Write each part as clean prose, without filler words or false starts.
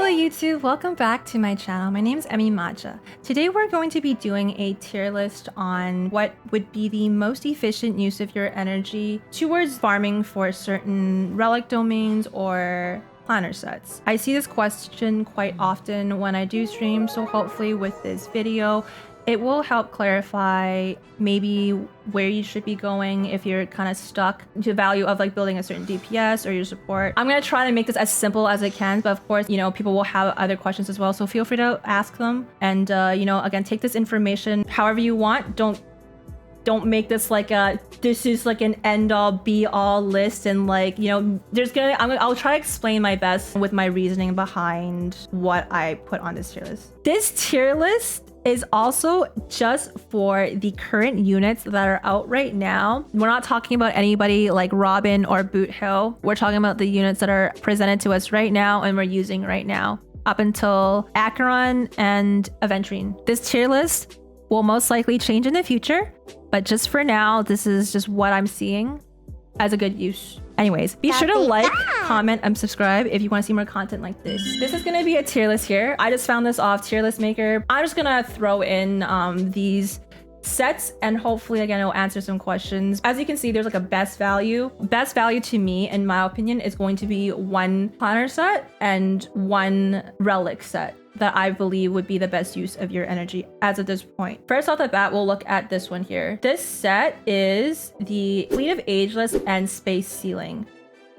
Hello YouTube, welcome back to my channel. My name is EmiMatcha. Today we're going to be doing a tier list on what would be the most efficient use of your energy towards farming for certain relic domains or planner sets. I see this question quite often when I do stream, so hopefully with this video it will help clarify maybe where you should be going if you're kind of stuck to the value of like building a certain DPS or your support. I'm gonna try to make this as simple as I can, but of course, you know, people will have other questions as well, so feel free to ask them. And you know, again, take this information however you want. Don't make this like this is like an end-all be-all list, and like, you know, I'll try to explain my best with my reasoning behind what I put on this tier list. This tier list is also just for the current units that are out right now. We're not talking about anybody like Robin or Boot Hill. We're talking about the units that are presented to us right now and we're using right now up until Acheron and Aventurine. This tier list will most likely change in the future, but just for now, this is just what I'm seeing as a good use. Anyways, be sure to like, comment, and subscribe if you want to see more content like this. This is going to be a tier list here. I just found this off Tier List Maker. I'm just going to throw in these sets and hopefully, again, it'll answer some questions. As you can see, there's like a best value. Best value to me, in my opinion, is going to be one planner set and one relic set that I believe would be the best use of your energy as of this point. First off the bat, we'll look at this one here. This set is the Fleet of Ageless and Space Ceiling.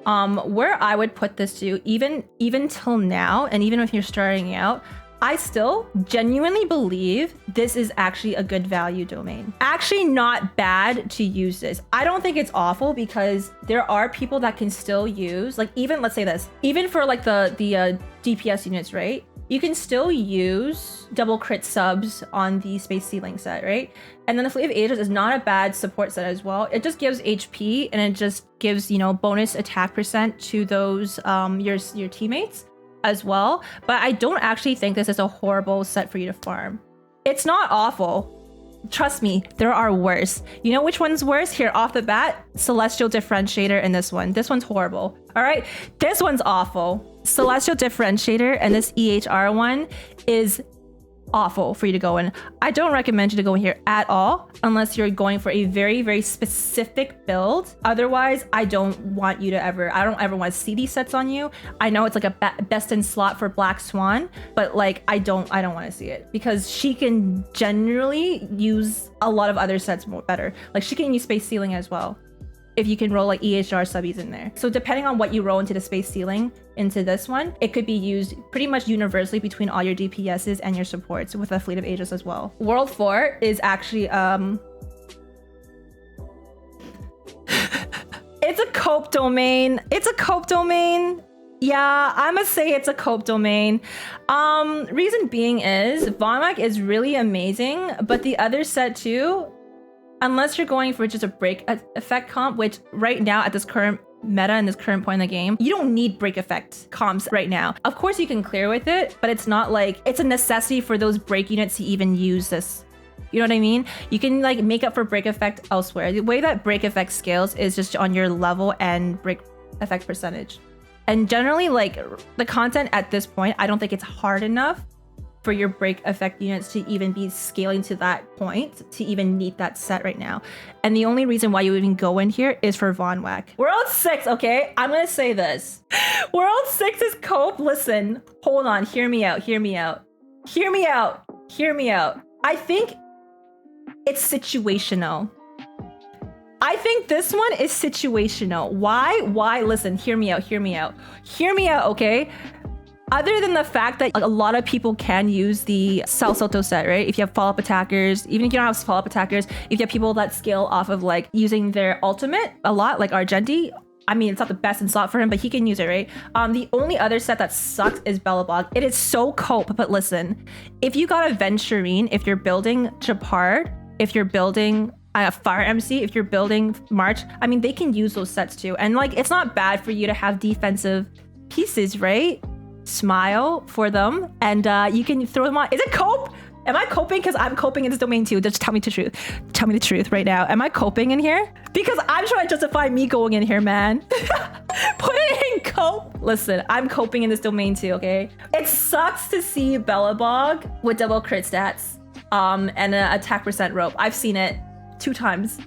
Where I would put this to, even till now, and even if you're starting out, I still genuinely believe this is actually a good value domain. Actually not bad to use this. I don't think it's awful because there are people that can still use, like, even, let's say this, even for like the DPS units, right? You can still use double crit subs on the Space Ceiling set, right? And then the Fleet of Ages is not a bad support set as well. It just gives HP and it just gives, you know, bonus attack percent to those your teammates as well. But I don't actually think this is a horrible set for you to farm. It's not awful. Trust me, there are worse. You know which one's worse? Here off the bat, Celestial Differentiator and this one. This one's horrible. All right, this one's awful. Celestial Differentiator and this EHR one is awful for you to go in. I don't recommend you to go in here at all unless you're going for a very, very specific build. Otherwise, I don't want you to I don't ever want to see these sets on you. I know it's like a best in slot for Black Swan, but like I don't want to see it because she can generally use a lot of other sets more better. Like she can use Space Ceiling as well if you can roll like EHR subbies in there. So depending on what you roll into the Space Ceiling into this one, it could be used pretty much universally between all your DPSs and your supports with a Fleet of Ages as well. World 4 is actually it's a cope domain. It's a cope domain. Yeah, I'm gonna say it's a cope domain. Reason being is Vonmech is really amazing, but the other set too, unless you're going for just a break effect comp, which right now at this current meta and this current point in the game, you don't need break effect comps right now. Of course you can clear with it, but it's not like it's a necessity for those break units to even use this. You know what I mean? You can like make up for break effect elsewhere. The way that break effect scales is just on your level and break effect percentage. And generally, like the content at this point, I don't think it's hard enough for your break effect units to even be scaling to that point to even need that set right now. And the only reason why you even go in here is for Vonmech. World 6, okay? I'm gonna say this. World 6 is cope. Listen, hold on, hear me out, hear me out. Hear me out, hear me out. I think it's situational. I think this one is situational. Why? Listen, hear me out, hear me out. Hear me out, okay? Other than the fact that a lot of people can use the Sal Soto set, right? If you have follow-up attackers, even if you don't have follow-up attackers, if you have people that scale off of like using their ultimate a lot, like Argenti, I mean, it's not the best in slot for him, but he can use it, right? The only other set that sucks is Bellabog. It is so cope, but listen, if you got a Venturine, if you're building Chapard, if you're building Fire MC, if you're building March, I mean, they can use those sets too. And like, it's not bad for you to have defensive pieces, right? Smile for them and you can throw them on. Is it cope? Am I coping? Because I'm coping in this domain too. Just tell me the truth. Tell me the truth right now. Am I coping in here? Because I'm trying to justify me going in here, man. Put it in cope. Listen, I'm coping in this domain too, okay? It sucks to see Bellabog with double crit stats and an attack percent rope. I've seen it 2 times.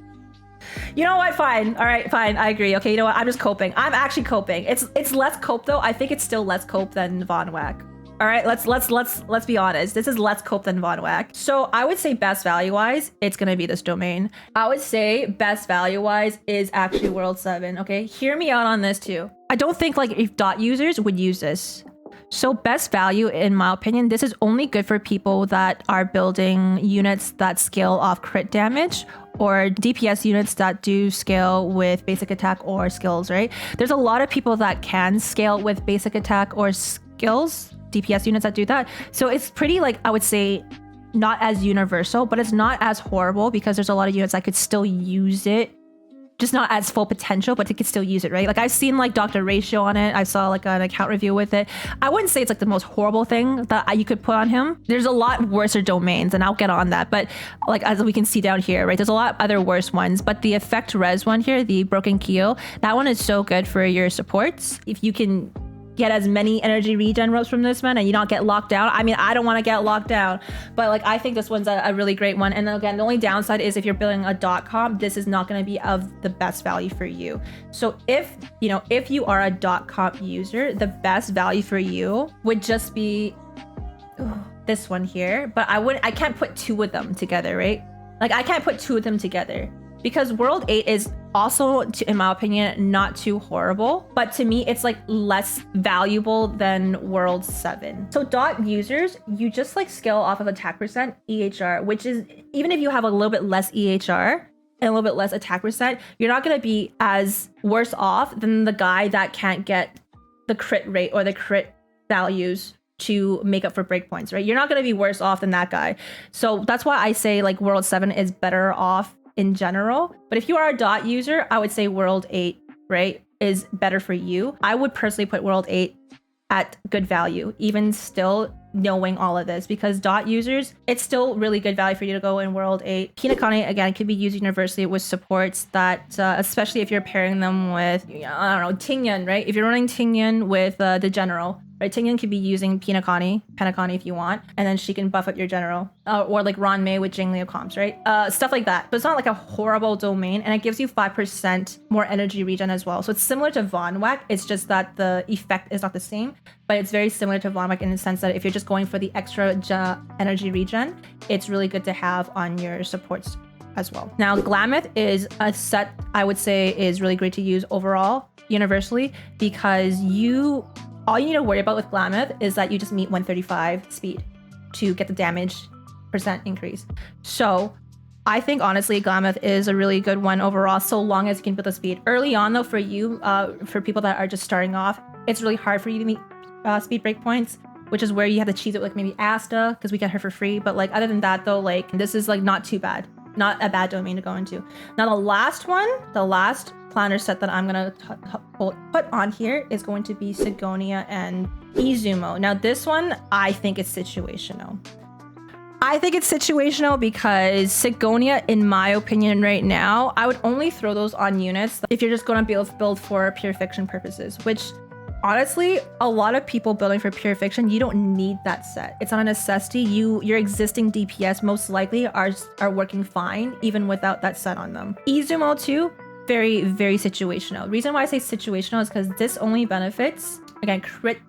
You know what? Fine. All right, fine. I agree. Okay, you know what? I'm just coping. I'm actually coping. It's less cope though. I think it's still less cope than Von Whack. All right, let's be honest. This is less cope than Von Whack. So I would say best value wise, it's gonna be this domain. I would say best value wise is actually World 7. Okay, hear me out on this too. I don't think like if dot users would use this. So best value, in my opinion, this is only good for people that are building units that scale off crit damage or DPS units that do scale with basic attack or skills, right? There's a lot of people that can scale with basic attack or skills, DPS units that do that. So it's pretty like, I would say, not as universal, but it's not as horrible because there's a lot of units that could still use it. Just not as full potential, but it could still use it, right? Like I've seen like Dr. Ratio on it. I saw like an account review with it. I wouldn't say it's like the most horrible thing that you could put on him. There's a lot worser domains and I'll get on that. But like as we can see down here, right? There's a lot other worse ones, but the effect res one here, the broken keel, that one is so good for your supports. If you can get as many energy regen ropes from this one and you not get locked down. I mean, I don't want to get locked down, but like I think this one's a really great one. And then again, the only downside is if you're building a dot comp, this is not going to be of the best value for you. So if you are a dot comp user, the best value for you would just be this one here. But I can't put 2 of them together, right? Like I can't put 2 of them together. Because World 8 is also, in my opinion, not too horrible, but to me, it's like less valuable than World 7. So dot users, you just like scale off of attack percent, EHR, which is, even if you have a little bit less EHR and a little bit less attack percent, you're not gonna be as worse off than the guy that can't get the crit rate or the crit values to make up for breakpoints, right? You're not gonna be worse off than that guy. So that's why I say like World 7 is better off in general. But if you are a dot user, I would say World 8, right, is better for you. I would personally put World 8 at good value, even still knowing all of this, because dot users, it's still really good value for you to go in World 8. Pinakane, again, can be used universally with supports that, especially if you're pairing them with, I don't know, Tingyan, right? If you're running Tingyan with the general, right? Tingyan could be using Pinakane if you want, and then she can buff up your general. Or like Ranmei with Jingliu comps, right? Stuff like that. But it's not like a horrible domain, and it gives you 5% more energy regen as well. So it's similar to Von Whack, it's just that the effect is not the same, but it's very similar to Von Whack in the sense that if you're just going for the extra energy regen, it's really good to have on your supports as well. Now, Glameth is a set I would say is really great to use overall, universally, because all you need to worry about with Glameth is that you just meet 135 speed to get the damage percent increase. So I think honestly Glameth is a really good one overall, so long as you can build the speed. Early on though, for you, for people that are just starting off, it's really hard for you to meet speed breakpoints, which is where you have to cheese it with like maybe Asta, because we get her for free. But like other than that though, like this is like not too bad. Not a bad domain to go into. Now the last planner set that I'm gonna put on here is going to be Sigonia and Izumo. Now this one, I think it's situational. I think it's situational because Sigonia, in my opinion right now, I would only throw those on units if you're just gonna build for pure fiction purposes, which honestly, a lot of people building for pure fiction, you don't need that set. It's not a necessity. Your existing DPS most likely are working fine even without that set on them. Izumo too, very, very situational. The reason why I say situational is because this only benefits, again, crit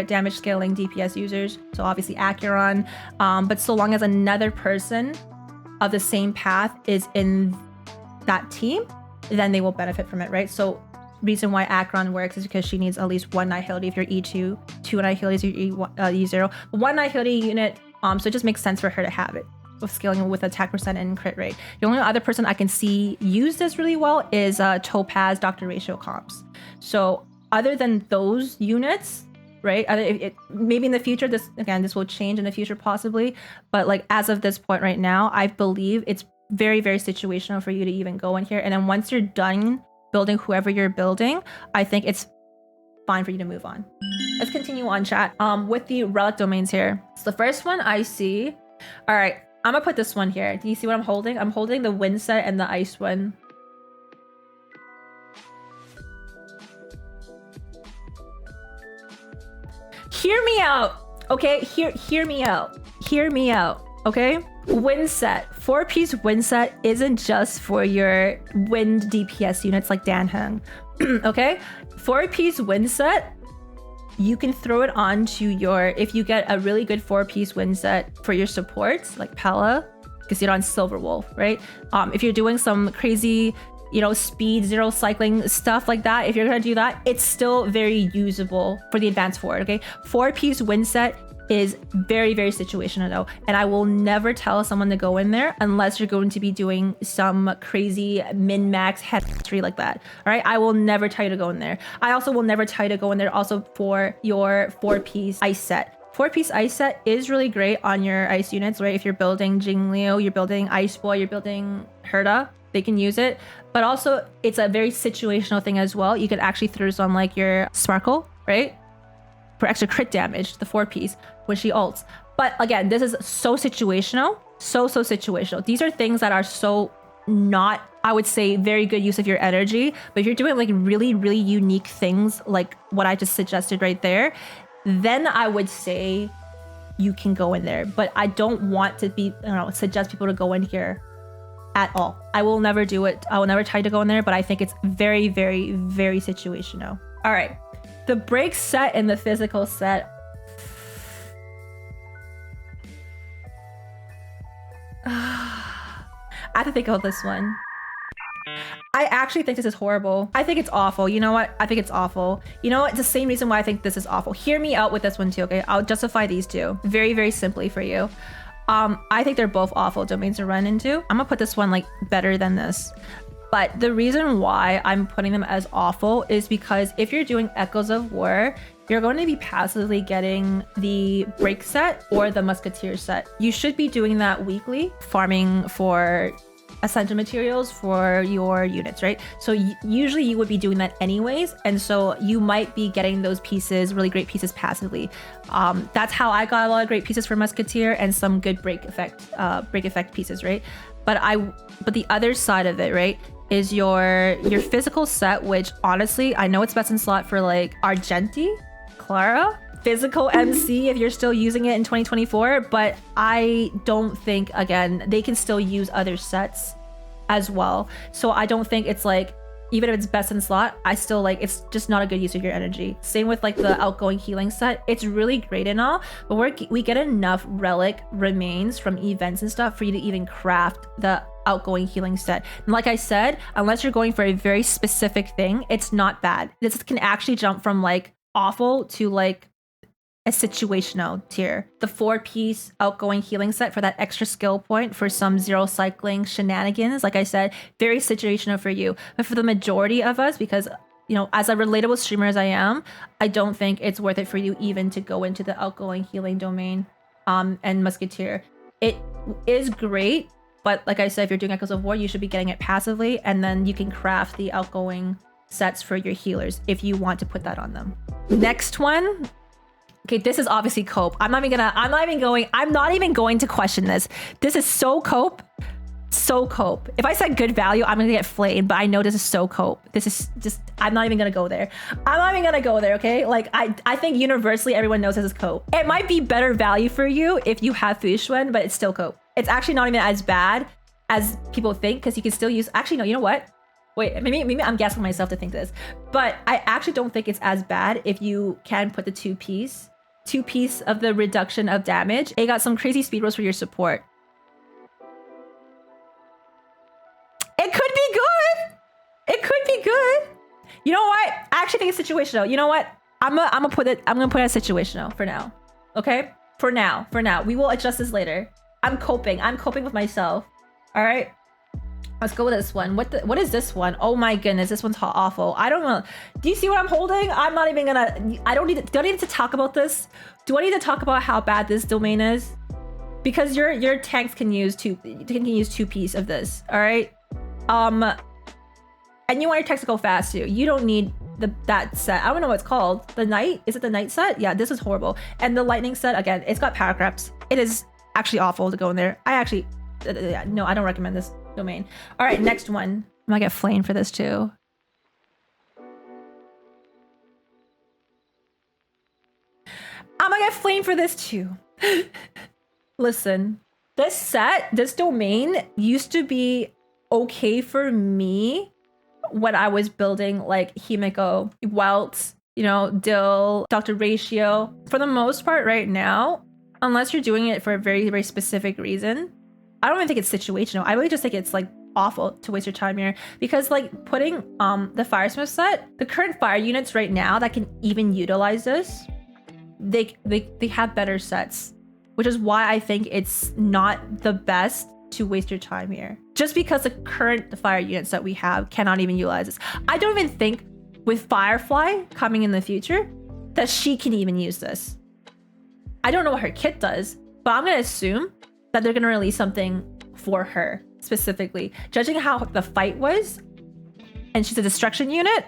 damage scaling DPS users. So obviously Acheron, but so long as another person of the same path is in that team, then they will benefit from it, right? So reason why Acheron works is because she needs at least 1 Nihility if you're E2, 2 Nihilities if you're E0, 1 Nihility unit, so it just makes sense for her to have it with scaling with attack percent and crit rate. The only other person I can see use this really well is Topaz, Dr. Ratio comps. So other than those units, right, maybe in the future, this will change in the future possibly, but like as of this point right now, I believe it's very, very situational for you to even go in here. And then once you're done building whoever you're building, I think it's fine for you to move on. Let's continue on, chat. With the relic domains here. So the first one I see. All right, I'm gonna put this one here. Do you see what I'm holding? I'm holding the wind set and the ice one. Hear me out, okay? Hear me out. Hear me out, okay? Wind set, 4-piece wind set isn't just for your wind DPS units like Danheng, okay? 4-piece wind set, you can throw it onto your, if you get a really good 4-piece wind set for your supports, like Pella, because you're on Silver Wolf, right? If you're doing some crazy, you know, speed, zero cycling, stuff like that, if you're gonna do that, it's still very usable for the advanced forward, okay? 4-piece wind set is very, very situational though. And I will never tell someone to go in there unless you're going to be doing some crazy min-max history like that, all right? I will never tell you to go in there. I also will never tell you to go in there also for your 4-piece ice set. 4-piece ice set is really great on your ice units, right? If you're building Jingliu, you're building Ice Boy, you're building Herda, they can use it. But also it's a very situational thing as well. You could actually throw this on like your Sparkle, right? For extra crit damage, the 4-piece when she ults. But again, this is so situational, so situational. These are things that are so not, I would say, very good use of your energy. But if you're doing like really, really unique things like what I just suggested right there, then I would say you can go in there. But I don't want to be, suggest people to go in here at all. I will never do it. I will never try to go in there, but I think it's very, very, very situational. All right. The break set and the physical set. I have to think about this one. I actually think this is horrible. I think it's awful. You know what? I think it's awful. You know what? It's the same reason why I think this is awful. Hear me out with this one too, okay? I'll justify these two very, very simply for you. I think they're both awful domains to run into. I'm gonna put this one like better than this. But the reason why I'm putting them as awful is because if you're doing Echoes of War, you're going to be passively getting the break set or the musketeer set. You should be doing that weekly, farming for essential materials for your units, right? So usually you would be doing that anyways. And so you might be getting those pieces, really great pieces passively. That's how I got a lot of great pieces for musketeer and some good break effect pieces, right? But the other side of it, right, is your physical set, which honestly, I know it's best in slot for like Argenti, Clara, physical MC if you're still using it in 2024, but I don't think, again, they can still use other sets as well. So I don't think it's like, even if it's best in slot, I still like, it's just not a good use of your energy. Same with like the outgoing healing set. It's really great and all, but we get enough relic remains from events and stuff for you to even craft the outgoing healing set. And like I said, unless you're going for a very specific thing, it's not bad. This can actually jump from like awful to like a situational tier. The 4-piece outgoing healing set for that extra skill point for some zero cycling shenanigans, like I said, very situational for you. But for the majority of us, because you know, as a relatable streamer as I am, I don't think it's worth it for you even to go into the outgoing healing domain and musketeer. It is great, but like I said, if you're doing Echoes of War, you should be getting it passively, and then you can craft the outgoing sets for your healers if you want to put that on them. Next one. Okay, this is obviously cope. I'm not even going to question this. This is so cope. So cope. If I said good value, I'm gonna get flayed, but I know this is so cope. This is just, I'm not even gonna go there. I'm not even gonna go there, okay? Like, I think universally everyone knows this is cope. It might be better value for you if you have Fushuen, but it's still cope. It's actually not even as bad as people think, because you can still use, actually no, you know what? Wait, maybe I'm guessing myself to think this, but I actually don't think it's as bad if you can put the two piece of the reduction of damage. It got some crazy speed rolls for your support. It could be good. It could be good. You know what? I actually think it's situational. You know what? I'm gonna put it as situational for now. Okay? For now. We will adjust this later. I'm coping with myself. All right. Let's go with this one. What is this one? Oh my goodness, this one's awful. I don't know. Do you see what I'm holding? I'm not even gonna. Do I need to talk about this? Do I need to talk about how bad this domain is? Because your tanks can use two piece of this. All right. And you want your tanks to go fast too. You don't need that set. I don't know what it's called. The night? Is it the night set? Yeah, this is horrible. And the lightning set, again, it's got power creeps. It is actually awful to go in there. I actually, no, I don't recommend this domain. All right, next one. I might get flamed for this too. I'm gonna get flamed for this too. Listen, this set, this domain used to be okay for me when I was building like Himiko, Welt, you know, Dill, Dr. Ratio. For the most part right now, unless you're doing it for a very, very specific reason, I don't even think it's situational. I really just think it's like awful to waste your time here, because like putting the Firesmith set, the current fire units right now that can even utilize this, they have better sets, which is why I think it's not the best to waste your time here. Just because the current fire units that we have cannot even utilize this. I don't even think with Firefly coming in the future that she can even use this. I don't know what her kit does, but I'm gonna assume that they're gonna release something for her specifically. Judging how the fight was, and she's a destruction unit,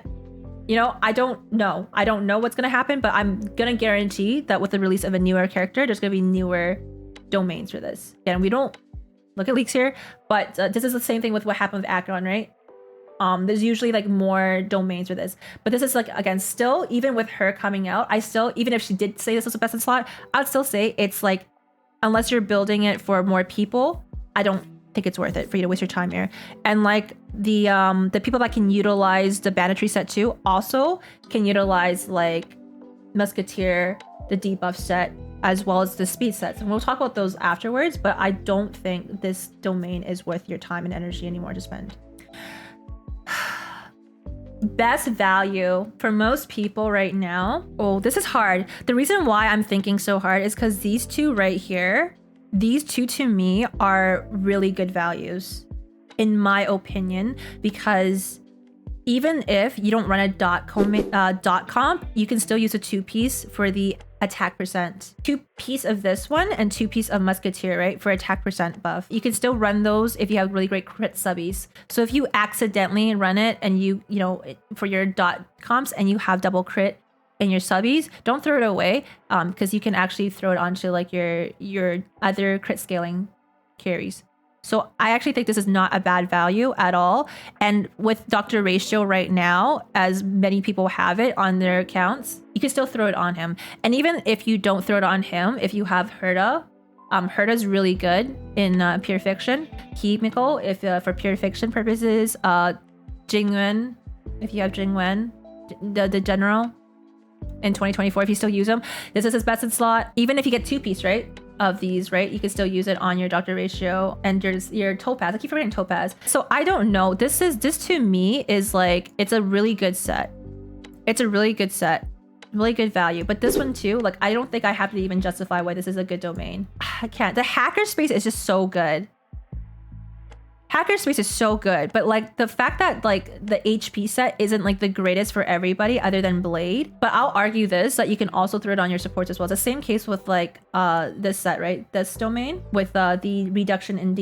you know, I don't know. I don't know what's gonna happen, but I'm gonna guarantee that with the release of a newer character, there's gonna be newer domains for this. And we don't look at leaks here, but this is the same thing with what happened with Acheron, right? There's usually like more domains for this, but this is like, again, still, even with her coming out, I still, even if she did say this was the best in slot, I'd still say it's like, unless you're building it for more people, I don't think it's worth it for you to waste your time here. And like the people that can utilize the banditry set too also can utilize like Musketeer, the debuff set, as well as the speed sets. And we'll talk about those afterwards, but I don't think this domain is worth your time and energy anymore to spend. Best value for most people right now. Oh, this is hard. The reason why I'm thinking so hard is because these two right here, these two to me are really good values, in my opinion, because even if you don't run a dot comp, you can still use a 2-piece for the attack percent. 2-piece of this one and 2-piece of Musketeer, right, for attack percent buff. You can still run those if you have really great crit subbies. So if you accidentally run it and you know, for your dot comps and you have double crit in your subbies, don't throw it away, because you can actually throw it onto like your other crit scaling carries. So I actually think this is not a bad value at all. And with Dr. Ratio right now, as many people have it on their accounts, you can still throw it on him. And even if you don't throw it on him, if you have Herda, Herda's really good in pure fiction. Himiko, if for pure fiction purposes, Jingwen, if you have Jingwen, the general in 2024, if you still use them, this is his best in slot. Even if you get 2-piece, right, of these, right, you can still use it on your Dr. Ratio and your Topaz. I keep forgetting Topaz. So I don't know. This to me is like, it's a really good set. It's a really good set. Really good value. But this one too, like, I don't think I have to even justify why this is a good domain. I can't. The hacker space is just so good. Hackerspace is so good, but like the fact that like the HP set isn't like the greatest for everybody other than Blade, but I'll argue this, that you can also throw it on your supports as well. It's the same case with like this set, right? This domain with the reduction in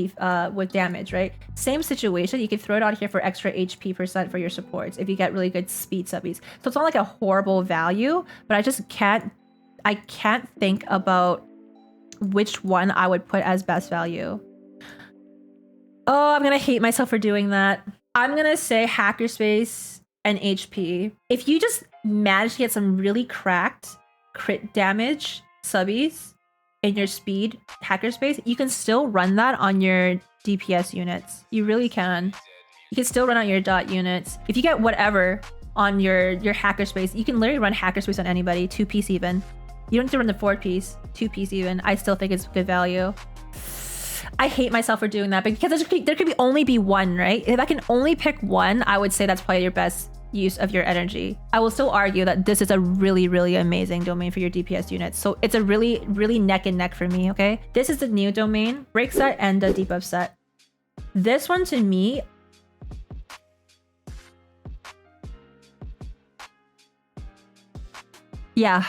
with damage, right? Same situation. You can throw it on here for extra HP percent for your supports if you get really good speed subbies. So it's not like a horrible value, but I just can't think about which one I would put as best value. Oh, I'm gonna hate myself for doing that. I'm gonna say Hackerspace and HP. If you just manage to get some really cracked crit damage subbies in your speed Hackerspace, you can still run that on your DPS units. You really can. You can still run on your dot units. If you get whatever on your Hackerspace, you can literally run Hackerspace on anybody, 2-piece even. You don't have to run the 4-piece, 2-piece even. I still think it's good value. I hate myself for doing that because there could only be one, right? If I can only pick one, I would say that's probably your best use of your energy. I will still argue that this is a really, really amazing domain for your DPS units. So it's a really, really neck and neck for me, okay? This is the new domain, break set and the debuff set. This one to me, yeah,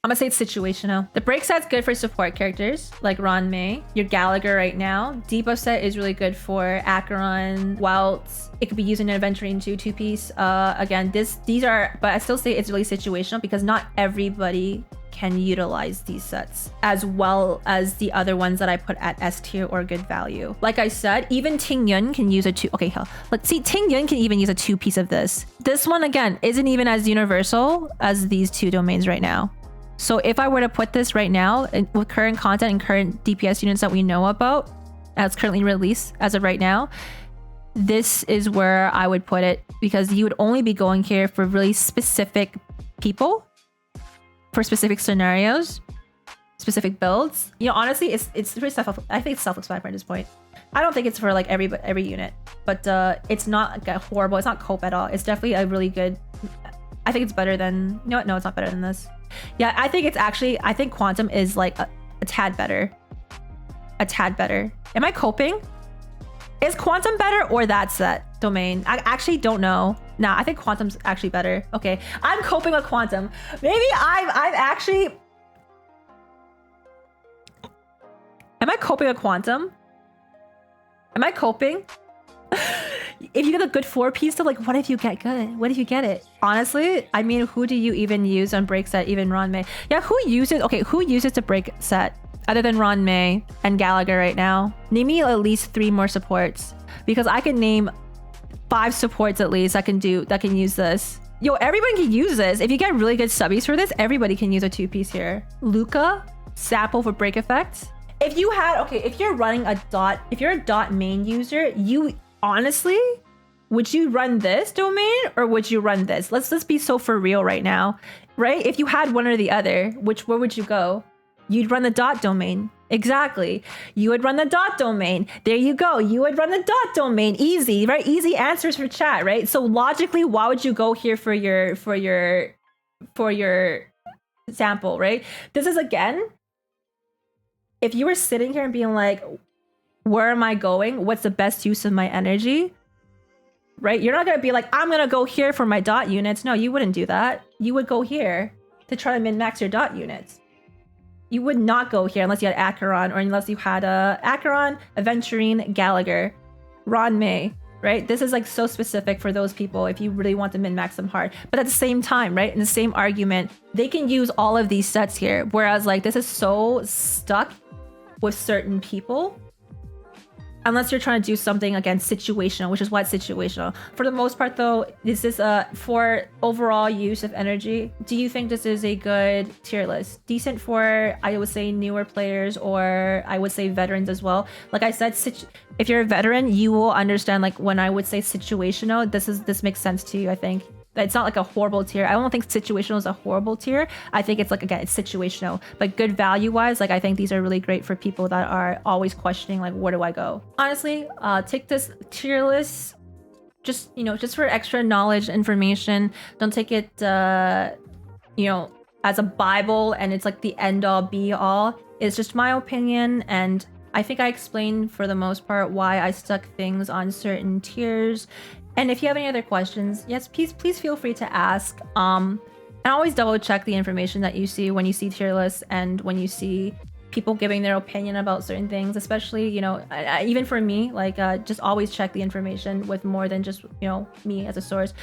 I'm gonna say it's situational. The break set's good for support characters like Ron May, your Gallagher right now. Debuff set is really good for Acheron, Welts. It could be used in an Aventurine too, two-piece. Again, these are, but I still say it's really situational because not everybody can utilize these sets as well as the other ones that I put at S tier or good value. Like I said, even Ting Yun can use a two. Okay, hell, let's see. Ting Yun can even use a two-piece of this. This one again isn't even as universal as these two domains right now. So if I were to put this right now with current content and current DPS units that we know about, as currently released as of right now, this is where I would put it because you would only be going here for really specific people, for specific scenarios, specific builds. You know, honestly, it's pretty I think it's self-explanatory at this point. I don't think it's for like every unit, but it's not like horrible. It's not cope at all. It's definitely a really good. I think it's better than. No, it's not better than this. Yeah, I think it's actually. I think Quantum is like a tad better. A tad better. Am I coping? Is Quantum better or that set domain? I actually don't know. Nah, I think Quantum's actually better. Okay, I'm coping with Quantum. Maybe I'm actually. Am I coping with Quantum? Am I coping? If you get a good 4-piece, though, like, what if you get good? What if you get it? Honestly, I mean, who do you even use on break set? Even Ron May. Yeah, who uses? Okay, who uses to break set other than Ron May and Gallagher right now? Name me at least 3 more supports because I can name 5 supports at least that can use this. Yo, everyone can use this. If you get really good subbies for this, everybody can use a 2-piece here. Luca, Sapple for break effects. If you had, okay, if you're running a dot, if you're a dot main user, you honestly, would you run this domain or would you run this? Let's be so for real right now, right? If you had one or the other, where would you go? You'd run the dot domain. Exactly. You would run the dot domain. There you go. You would run the dot domain. Easy, right? Easy answers for chat, right? So logically, why would you go here for your sample, right? This is again, if you were sitting here and being like, where am I going? What's the best use of my energy? Right? You're not going to be like, I'm going to go here for my dot units. No, you wouldn't do that. You would go here to try to min-max your dot units. You would not go here unless you had Acheron or unless you had Acheron, Aventurine, Gallagher, Ron May, right? This is like so specific for those people if you really want to min-max them hard. But at the same time, right? In the same argument, they can use all of these sets here. Whereas like this is so stuck with certain people. Unless you're trying to do something, again, situational, which is why it's situational. For the most part, though, this is for overall use of energy. Do you think this is a good tier list? Decent for, I would say, newer players or I would say veterans as well. Like I said, if you're a veteran, you will understand like when I would say situational, this makes sense to you, I think. It's not like a horrible tier. I don't think situational is a horrible tier. I think it's like, again, it's situational. But good value-wise, like I think these are really great for people that are always questioning like, where do I go? Honestly, take this tier list just, just for extra knowledge, information. Don't take it, as a Bible and it's like the end-all be-all. It's just my opinion, and I think I explained for the most part why I stuck things on certain tiers. And if you have any other questions, yes, please feel free to ask. And always double check the information that you see when you see tier lists and when you see people giving their opinion about certain things, especially, even for me, like just always check the information with more than just, me as a source.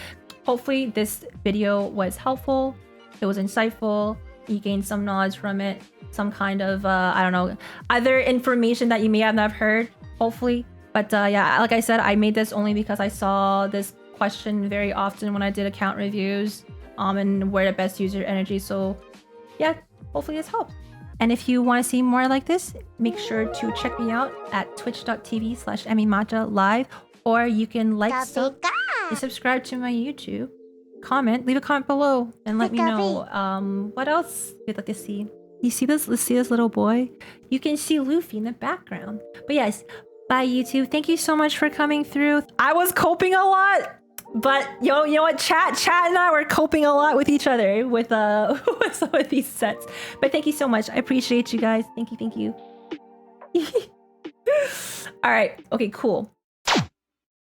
Hopefully this video was helpful. It was insightful. You gained some knowledge from it, some kind of, I don't know, other information that you may have not heard, hopefully. But yeah, like I said, I made this only because I saw this question very often when I did account reviews and where to best use your energy. So yeah, hopefully this helped. And if you want to see more like this, make sure to check me out at twitch.tv/EmiMatcha live, or you can like, and subscribe to my YouTube. Leave a comment below and let me know what else you'd like to see. You see this? Let's see this little boy. You can see Luffy in the background. But yes, bye YouTube. Thank you so much for coming through. I was coping a lot, but you know what? Chat and I were coping a lot with each other with with some of these sets. But thank you so much. I appreciate you guys. Thank you. All right. Okay, cool.